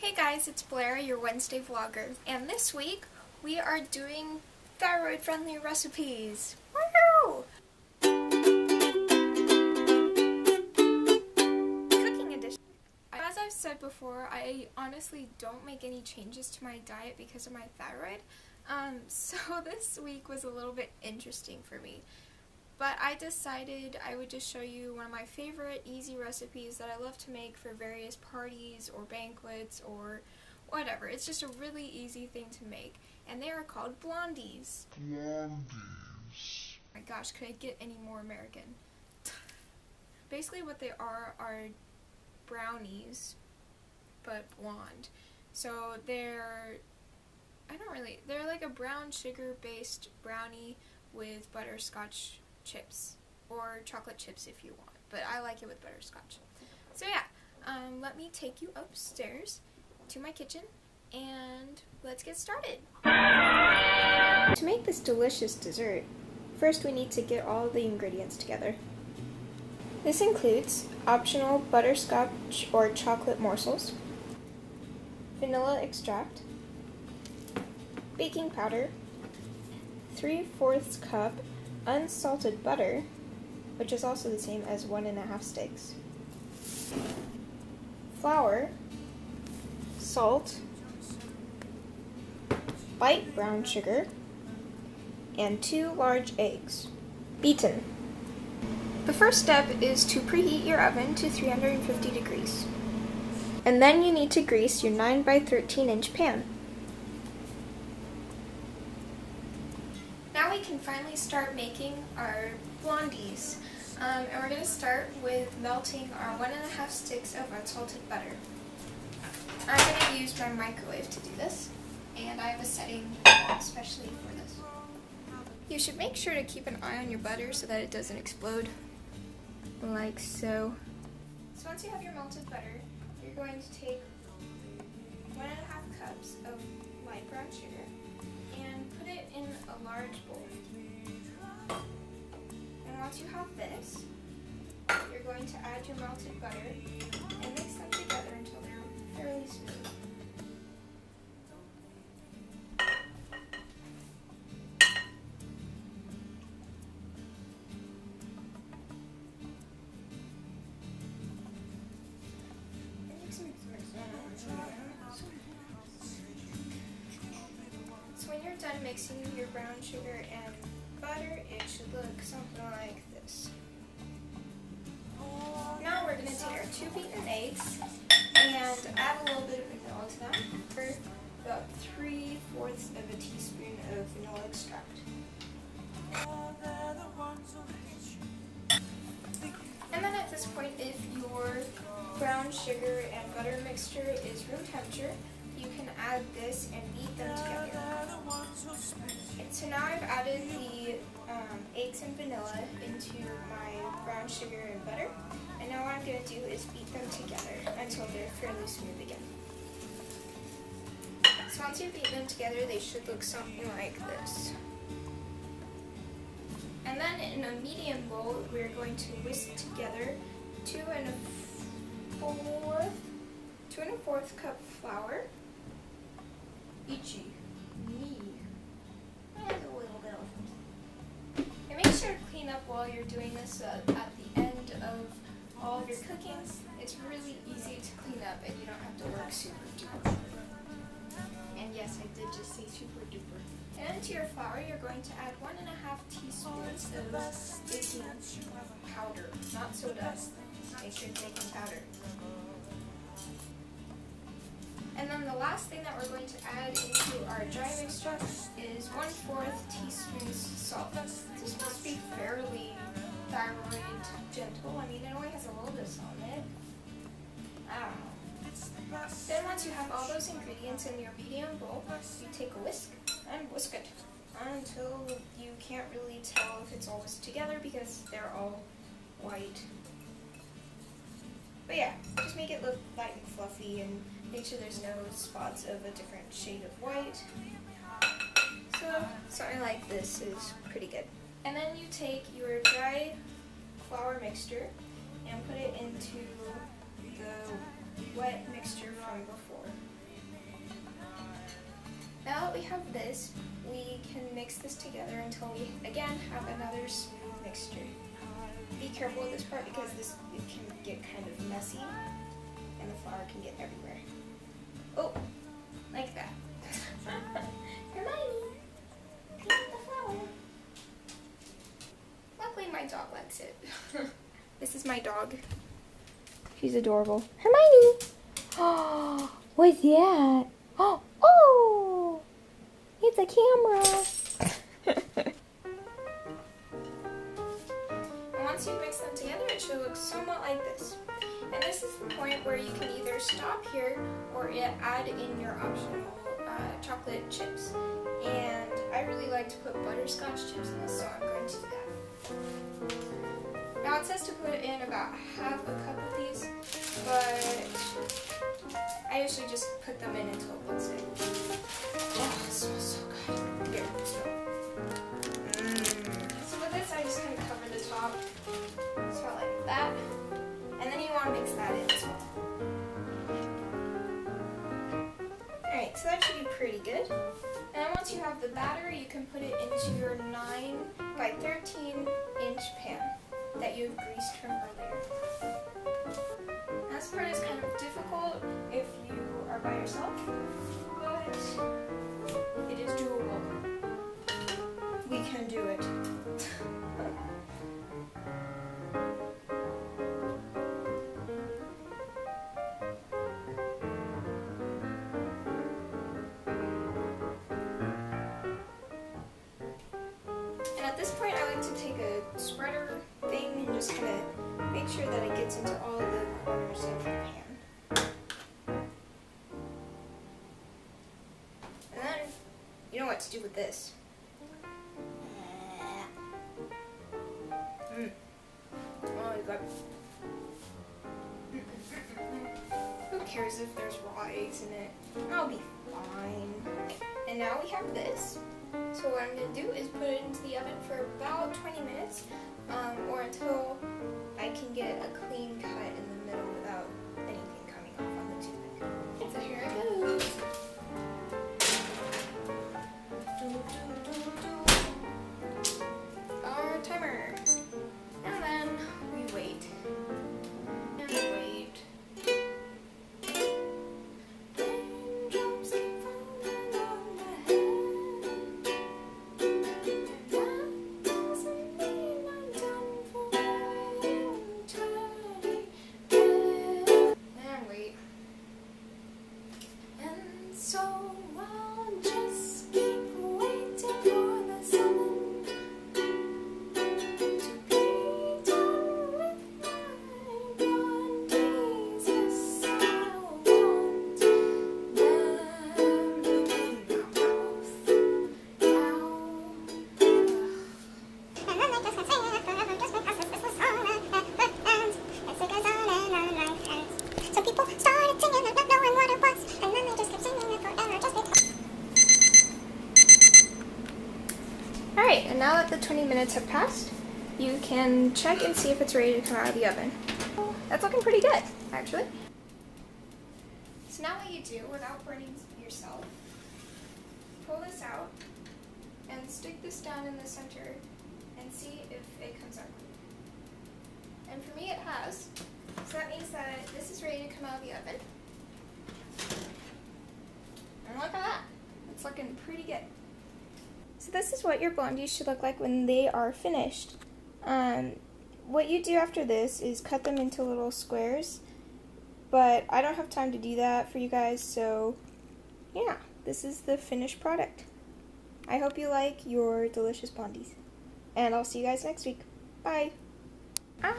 Hey guys, it's Blair, your Wednesday vlogger, and this week we are doing thyroid-friendly recipes. Woohoo! Cooking edition. As I've said before, I honestly don't make any changes to my diet because of my thyroid, so this week was a little bit interesting for me. But I decided I would just show you one of my favorite easy recipes that I love to make for various parties or banquets or whatever. It's just a really easy thing to make. And they are called Blondies. Blondies. Oh my gosh, could I get any more American? Basically what they are brownies, but blonde. So they're like a brown sugar based brownie with butterscotch chips, or chocolate chips if you want, but I like it with butterscotch. So yeah, let me take you upstairs to my kitchen and let's get started. To make this delicious dessert, first we need to get all the ingredients together. This includes optional butterscotch or chocolate morsels, vanilla extract, baking powder, 3/4 cup unsalted butter, which is also the same as 1½ sticks, flour, salt, light brown sugar, and 2 large eggs, beaten. The first step is to preheat your oven to 350 degrees. And then you need to grease your 9x13-inch pan. Now we can finally start making our blondies. And we're going to start with melting our 1½ sticks of unsalted butter. I'm going to use my microwave to do this, and I have a setting especially for this. You should make sure to keep an eye on your butter so that it doesn't explode, like so. So once you have your melted butter, you're going to take 1½ cups of light brown sugar and put it in a large bowl. And once you have this, you're going to add your melted butter and mix them together until they're fairly smooth. So when you're done mixing your brown sugar and butter, it should look something like this. Now we're going to take our 2 beaten eggs and add a little bit of vanilla to them, for about 3/4 of a teaspoon of vanilla extract. And then at this point, if your brown sugar and butter mixture is room temperature, you can add this and beat them together. And so now I've added the eggs and vanilla into my brown sugar and butter, and now what I'm going to do is beat them together until they're fairly smooth again. So once you beat them together, they should look something like this. And then in a medium bowl, we're going to whisk together 2 1/4 cup flour. Itchy. Me. And a little bit of. And make sure to clean up while you're doing this at the end of all of your cooking. It's really easy to clean up and you don't have to work super duper. And yes, I did just say super duper. And to your flour, you're going to add 1½ teaspoons of baking powder, not soda. Make sure it's baking powder. And then the last thing that we're going to add into our dry mixture is 1/4 teaspoons salt. This must be fairly thyroid gentle. I mean, it only has a little bit of salt in it. I don't know. Then once you have all those ingredients in your medium bowl, you take a whisk and whisk it until you can't really tell if it's all whisked together because they're all white. But yeah, just make it look light and fluffy and make sure there's no spots of a different shade of white. So something like this is pretty good. And then you take your dry flour mixture and put it into the wet mixture from before. have this, we can mix this together until we, again, have another smooth mixture. Be careful with this part because it can get kind of messy and the flour can get everywhere. Oh, like that. Hermione, clean up the flour. Luckily my dog likes it. This is my dog. She's adorable. Hermione! Oh, what's that? Oh, it's a camera. And once you mix them together, it should look somewhat like this. And this is the point where you can either stop here or add in your optional chocolate chips. And I really like to put butterscotch chips in this, so I'm going to do that. Now it says to put in about half a cup of these, but I usually just put them in until it looks good. Oh, it smells so good. Here, smell. So with this, I just kind of cover the top. Smell like that. And then you want to mix that in as well. Alright, so that should be pretty good. And then once you have the batter, you can put it into your 9 by 13 inch pan that you've greased from earlier. This part is kind of difficult if you are by yourself, but it is doable. We can do it. And at this point, I like to take a spreader thing and just kind of make sure that it gets into all the corners of the pan. And then, you know what to do with this. Oh, you got. Who cares if there's raw eggs in it? I'll be fine. And now we have this. So what I'm going to do is put it into the oven for about 20 minutes, or until I can get a clean cut in the middle without anything coming off on the toothpick. So here it goes. Our timer. And then we wait. And we wait. So I'll just keep waiting for the sun to be done with my blondies. Yes, I want them in my mouth now. And then they just kept saying it forever just because this was on and it's because on and like that. So people started singing it, not knowing what it was, and then they just kept singing it forever just because. Alright, and now that the 20 minutes have passed, you can check and see if it's ready to come out of the oven. That's looking pretty good, actually. So now what you do, without burning yourself, pull this out and stick this down in the center and see if it comes out. And for me it has. So that means that this is ready to come out of the oven. And look at that. It's looking pretty good. So this is what your blondies should look like when they are finished. What you do after this is cut them into little squares. But I don't have time to do that for you guys, so yeah, this is the finished product. I hope you like your delicious blondies. And I'll see you guys next week. Bye. Ah!